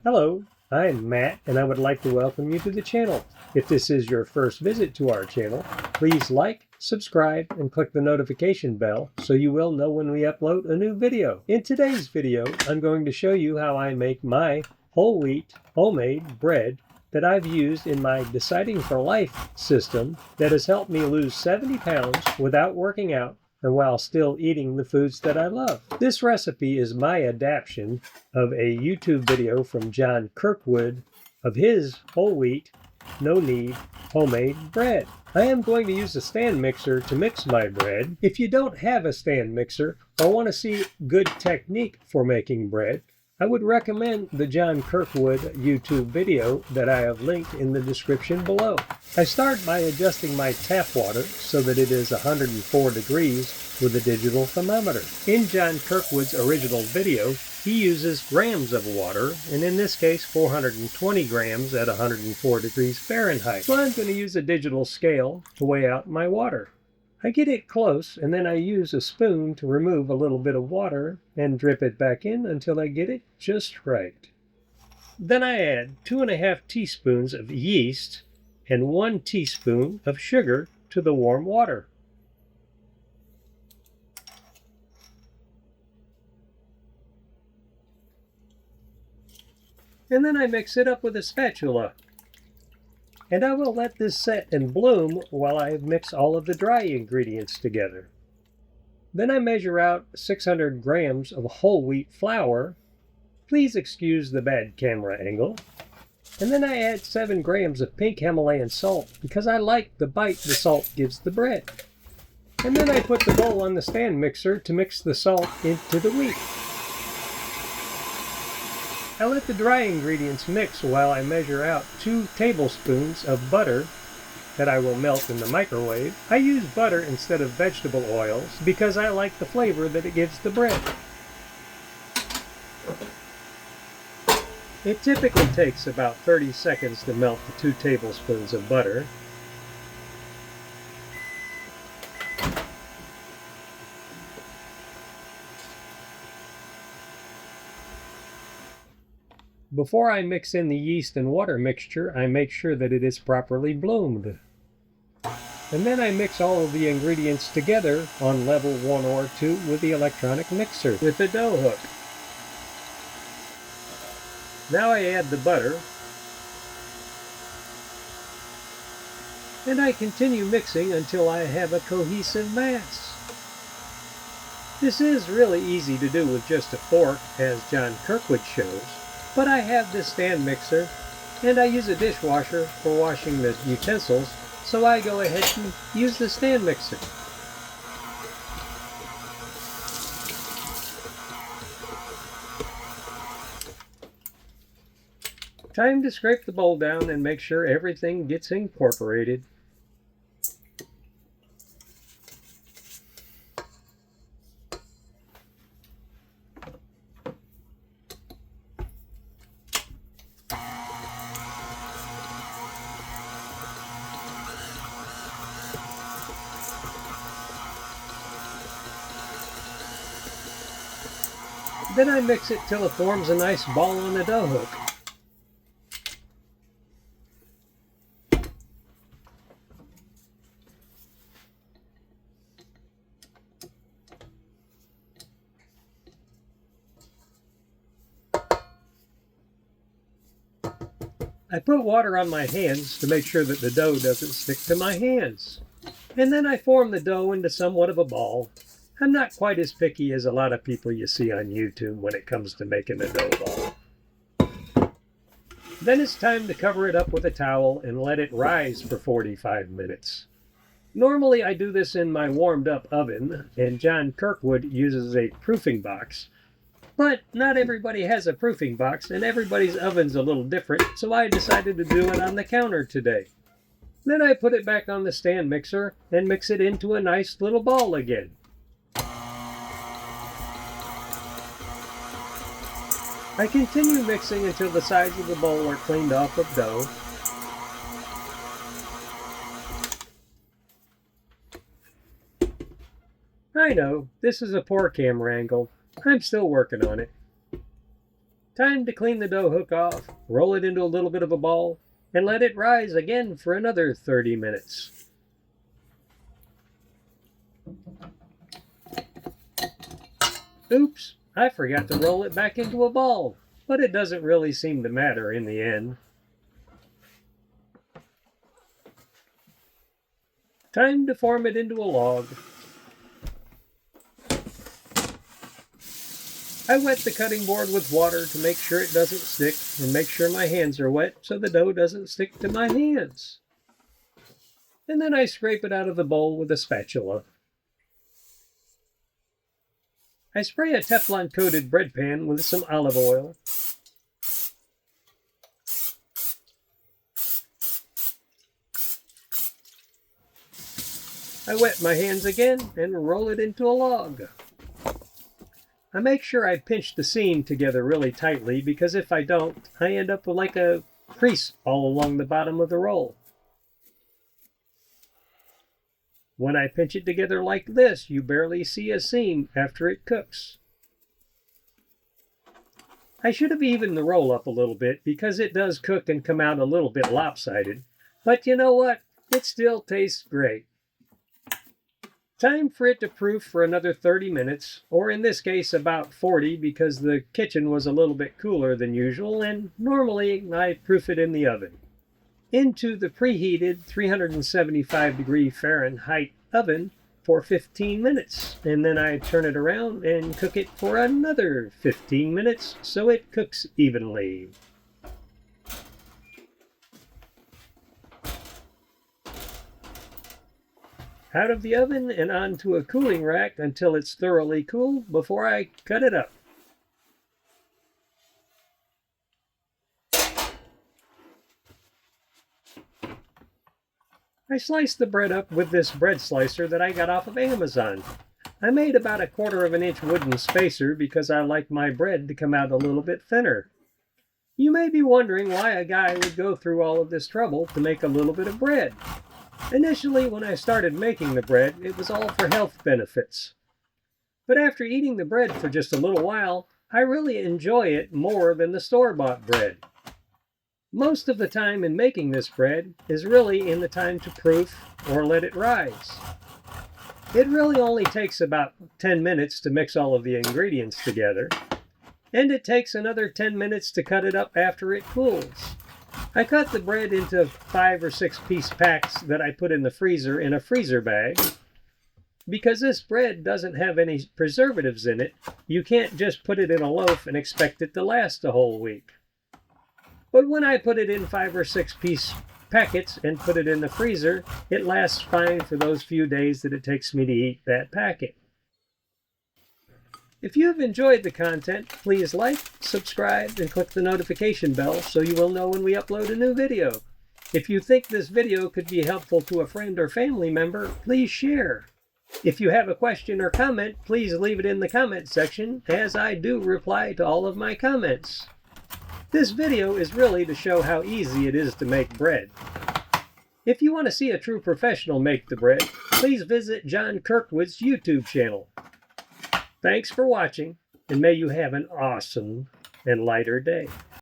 Hello, I'm Matt, and I would like to welcome you to the channel. If this is your first visit to our channel, please like, subscribe, and click the notification bell so you will know when we upload a new video. In today's video, I'm going to show you how I make my whole wheat homemade bread that I've used in my Deciding for Life system that has helped me lose 70 pounds without working out and while still eating the foods that I love. This recipe is my adaptation of a YouTube video from John Kirkwood of his whole wheat, no knead, homemade bread. I am going to use a stand mixer to mix my bread. If you don't have a stand mixer or want to see good technique for making bread, I would recommend the John Kirkwood YouTube video that I have linked in the description below. I start by adjusting my tap water so that it is 104 degrees with a digital thermometer. In John Kirkwood's original video, he uses grams of water, and in this case 420 grams at 104 degrees Fahrenheit. So I'm going to use a digital scale to weigh out my water. I get it close, and then I use a spoon to remove a little bit of water and drip it back in until I get it just right. Then I add 2½ teaspoons of yeast and 1 teaspoon of sugar to the warm water. And then I mix it up with a spatula. And I will let this set and bloom while I mix all of the dry ingredients together. Then I measure out 600 grams of whole wheat flour. Please excuse the bad camera angle. And then I add 7 grams of pink Himalayan salt because I like the bite the salt gives the bread. And then I put the bowl on the stand mixer to mix the salt into the wheat. I let the dry ingredients mix while I measure out 2 tablespoons of butter that I will melt in the microwave. I use butter instead of vegetable oils because I like the flavor that it gives the bread. It typically takes about 30 seconds to melt the 2 tablespoons of butter. Before I mix in the yeast and water mixture, I make sure that it is properly bloomed. And then I mix all of the ingredients together on level 1 or 2 with the electronic mixer with the dough hook. Now I add the butter, and I continue mixing until I have a cohesive mass. This is really easy to do with just a fork, as John Kirkwood shows. But I have this stand mixer, and I use a dishwasher for washing the utensils, so I go ahead and use the stand mixer. Time to scrape the bowl down and make sure everything gets incorporated. Then I mix it till it forms a nice ball on the dough hook. I put water on my hands to make sure that the dough doesn't stick to my hands. And then I form the dough into somewhat of a ball. I'm not quite as picky as a lot of people you see on YouTube when it comes to making a dough ball. Then it's time to cover it up with a towel and let it rise for 45 minutes. Normally I do this in my warmed up oven, and John Kirkwood uses a proofing box. But not everybody has a proofing box, and everybody's oven's a little different, so I decided to do it on the counter today. Then I put it back on the stand mixer and mix it into a nice little ball again. I continue mixing until the sides of the bowl are cleaned off of dough. I know, this is a poor camera angle. I'm still working on it. Time to clean the dough hook off, roll it into a little bit of a ball, and let it rise again for another 30 minutes. Oops, I forgot to roll it back into a ball, but it doesn't really seem to matter in the end. Time to form it into a log. I wet the cutting board with water to make sure it doesn't stick and make sure my hands are wet so the dough doesn't stick to my hands. And then I scrape it out of the bowl with a spatula. I spray a Teflon-coated bread pan with some olive oil. I wet my hands again and roll it into a log. I make sure I pinch the seam together really tightly because if I don't, I end up with like a crease all along the bottom of the roll. When I pinch it together like this, you barely see a seam after it cooks. I should have evened the roll up a little bit because it does cook and come out a little bit lopsided. But you know what? It still tastes great. Time for it to proof for another 30 minutes, or in this case about 40 because the kitchen was a little bit cooler than usual, and normally I proof it in the oven. Into the preheated 375 degree Fahrenheit oven for 15 minutes, and then I turn it around and cook it for another 15 minutes so it cooks evenly. Out of the oven and onto a cooling rack until it's thoroughly cool before I cut it up. I sliced the bread up with this bread slicer that I got off of Amazon. I made about 1/4 of an inch wooden spacer because I like my bread to come out a little bit thinner. You may be wondering why a guy would go through all of this trouble to make a little bit of bread. Initially, when I started making the bread, it was all for health benefits. But after eating the bread for just a little while, I really enjoy it more than the store-bought bread. Most of the time in making this bread is really in the time to proof or let it rise. It really only takes about 10 minutes to mix all of the ingredients together, and it takes another 10 minutes to cut it up after it cools. I cut the bread into 5 or 6 piece packs that I put in the freezer in a freezer bag. Because this bread doesn't have any preservatives in it, you can't just put it in a loaf and expect it to last a whole week. But when I put it in 5 or 6 piece packets and put it in the freezer, it lasts fine for those few days that it takes me to eat that packet. If you have enjoyed the content, please like, subscribe, and click the notification bell so you will know when we upload a new video. If you think this video could be helpful to a friend or family member, please share. If you have a question or comment, please leave it in the comment section, as I do reply to all of my comments. This video is really to show how easy it is to make bread. If you want to see a true professional make the bread, please visit John Kirkwood's YouTube channel. Thanks for watching, and may you have an awesome and lighter day.